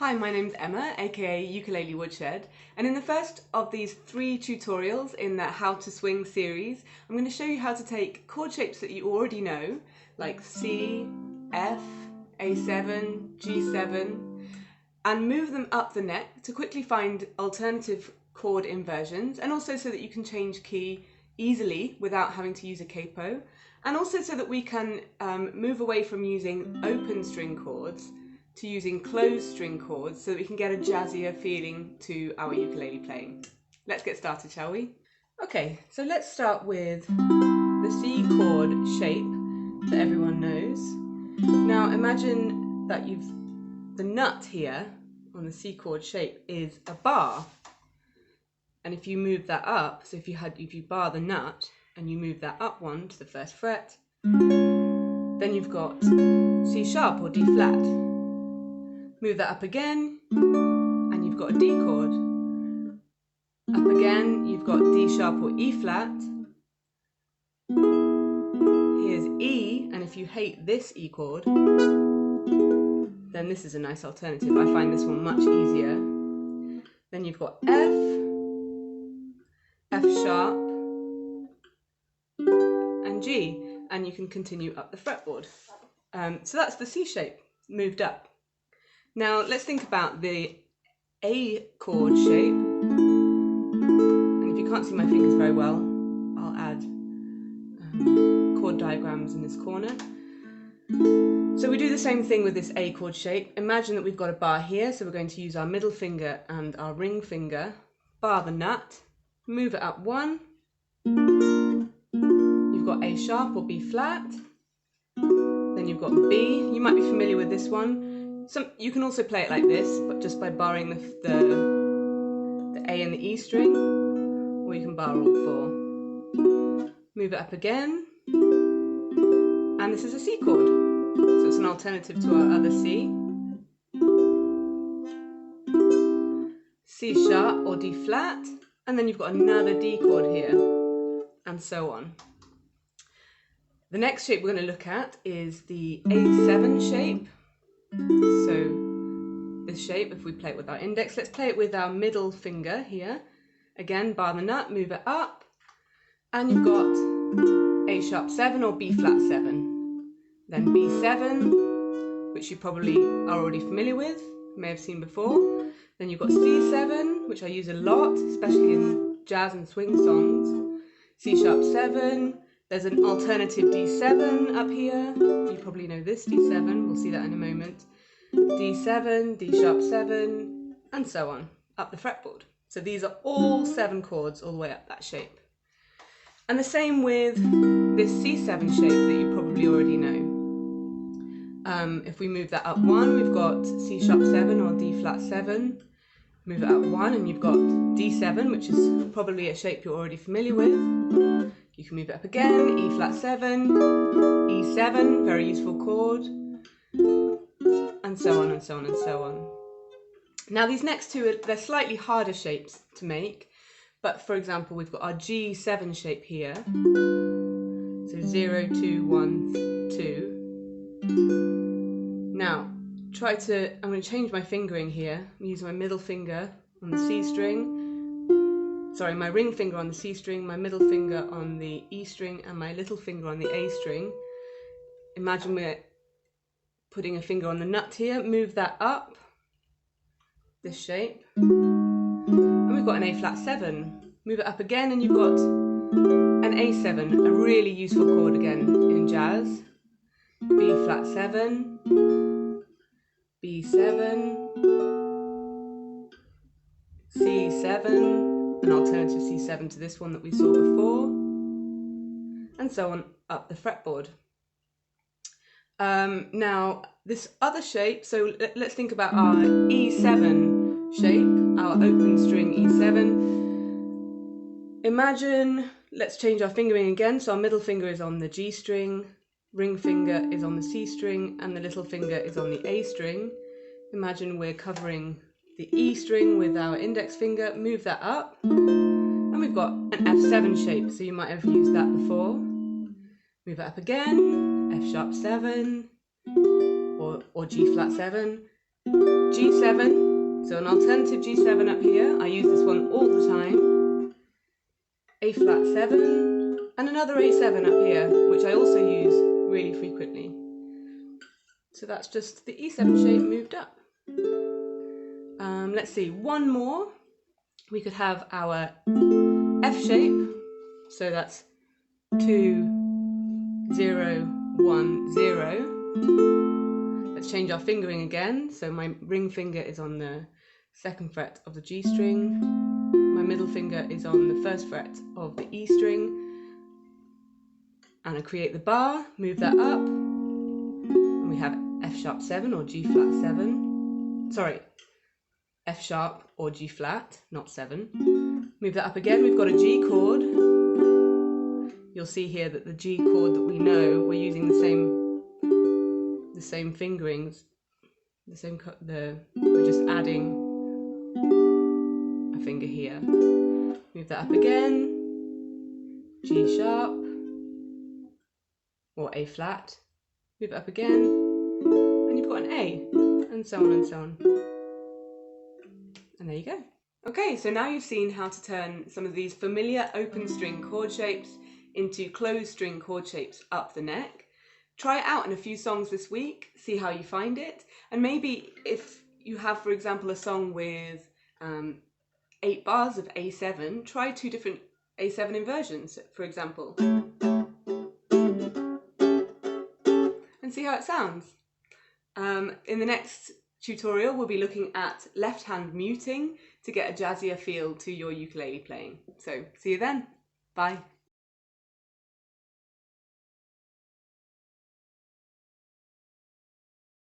Hi, my name's Emma, aka Ukulele Woodshed, and in the first of these 3 tutorials in the How to Swing series, I'm going to show you how to take chord shapes that you already know, like C, F, A7, G7, and move them up the neck to quickly find alternative chord inversions, and also so that you can change key easily without having to use a capo, and also so that we can move away from using open string chords to using closed string chords so that we can get a jazzier feeling to our ukulele playing. Let's get started, shall we? Okay, so let's start with the C chord shape that everyone knows. Now imagine that the nut here on the C chord shape is a bar. And if you move that up, so if you bar the nut and you move that up one to the first fret, then you've got C sharp or D flat. Move that up again, and you've got a D chord. Up again, you've got D sharp or E flat. Here's E, and if you hate this E chord, then this is a nice alternative. I find this one much easier. Then you've got F, F sharp, and G, and you can continue up the fretboard. So that's the C shape, moved up. Now let's think about the A chord shape, and if you can't see my fingers very well, I'll add chord diagrams in this corner. So we do the same thing with this A chord shape. Imagine that we've got a bar here, so we're going to use our middle finger and our ring finger, bar the nut, move it up one, you've got A sharp or B flat, then you've got B. You might be familiar with this one. You can also play it like this, but just by barring the A and the E string, or you can bar all 4. Move it up again, and this is a C chord, so it's an alternative to our other C. C sharp or D flat, and then you've got another D chord here, and so on. The next shape we're going to look at is the A7 shape. So this shape, if we play it with our index, let's play it with our middle finger here. Again, bar the nut, move it up, and you've got A sharp 7 or B flat 7. Then B7, which you probably are already familiar with, may have seen before. Then you've got C7, which I use a lot, especially in jazz and swing songs. C sharp 7. There's an alternative D7 up here. You probably know this D7, we'll see that in a moment. D7, D sharp 7, and so on, up the fretboard. So these are all 7 chords all the way up that shape. And the same with this C7 shape that you probably already know. If we move that up 1, we've got C sharp 7 or D flat 7. Move it up 1 and you've got D7, which is probably a shape you're already familiar with. You can move it up again, E flat 7, E7, very useful chord, and so on and so on and so on. Now these next two, they're slightly harder shapes to make, but for example we've got our G7 shape here, so 0, 2, 1, 2. Now I'm going to change my fingering here, I'm using my middle finger on the C string, my ring finger on the C string, my middle finger on the E string, and my little finger on the A string. Imagine we're putting a finger on the nut here, move that up, this shape, and we've got an A flat 7. Move it up again and you've got an A7, a really useful chord again in jazz. B flat 7, B7, C7, an alternative C7 to this one that we saw before, and so on up the fretboard. Now this other shape, so let's think about our E7 shape, our open string E7. Imagine, let's change our fingering again, so our middle finger is on the G string, ring finger is on the C string, and the little finger is on the A string. Imagine we're covering the E string with our index finger, move that up, and we've got an F7 shape, so you might have used that before. Move it up again, F sharp 7, or G flat 7, G7, so an alternative G7 up here. I use this one all the time. A flat 7, and another A7 up here, which I also use really frequently. So that's just the E7 shape moved up. Let's see, one more. We could have our F shape, so that's 2, 0, 1, 0. Let's change our fingering again. So my ring finger is on the 2nd fret of the G string. My middle finger is on the 1st fret of the E string. And I create the bar, move that up. And we have F sharp 7 or G flat 7. Sorry, F sharp or G flat, not 7. Move that up again, we've got a G chord. You'll see here that the G chord that we know, we're using the same fingerings, we're just adding a finger here. Move that up again, G sharp or A flat. Move it up again, and you've got an A, and so on and so on. And there you go. Okay, so now you've seen how to turn some of these familiar open string chord shapes into closed string chord shapes up the neck. Try it out in a few songs this week, see how you find it, and maybe if you have, for example, a song with 8 bars of A7, try 2 different A7 inversions, for example, and see how it sounds. In the next tutorial, we'll be looking at left hand muting to get a jazzier feel to your ukulele playing. So see you then. Bye.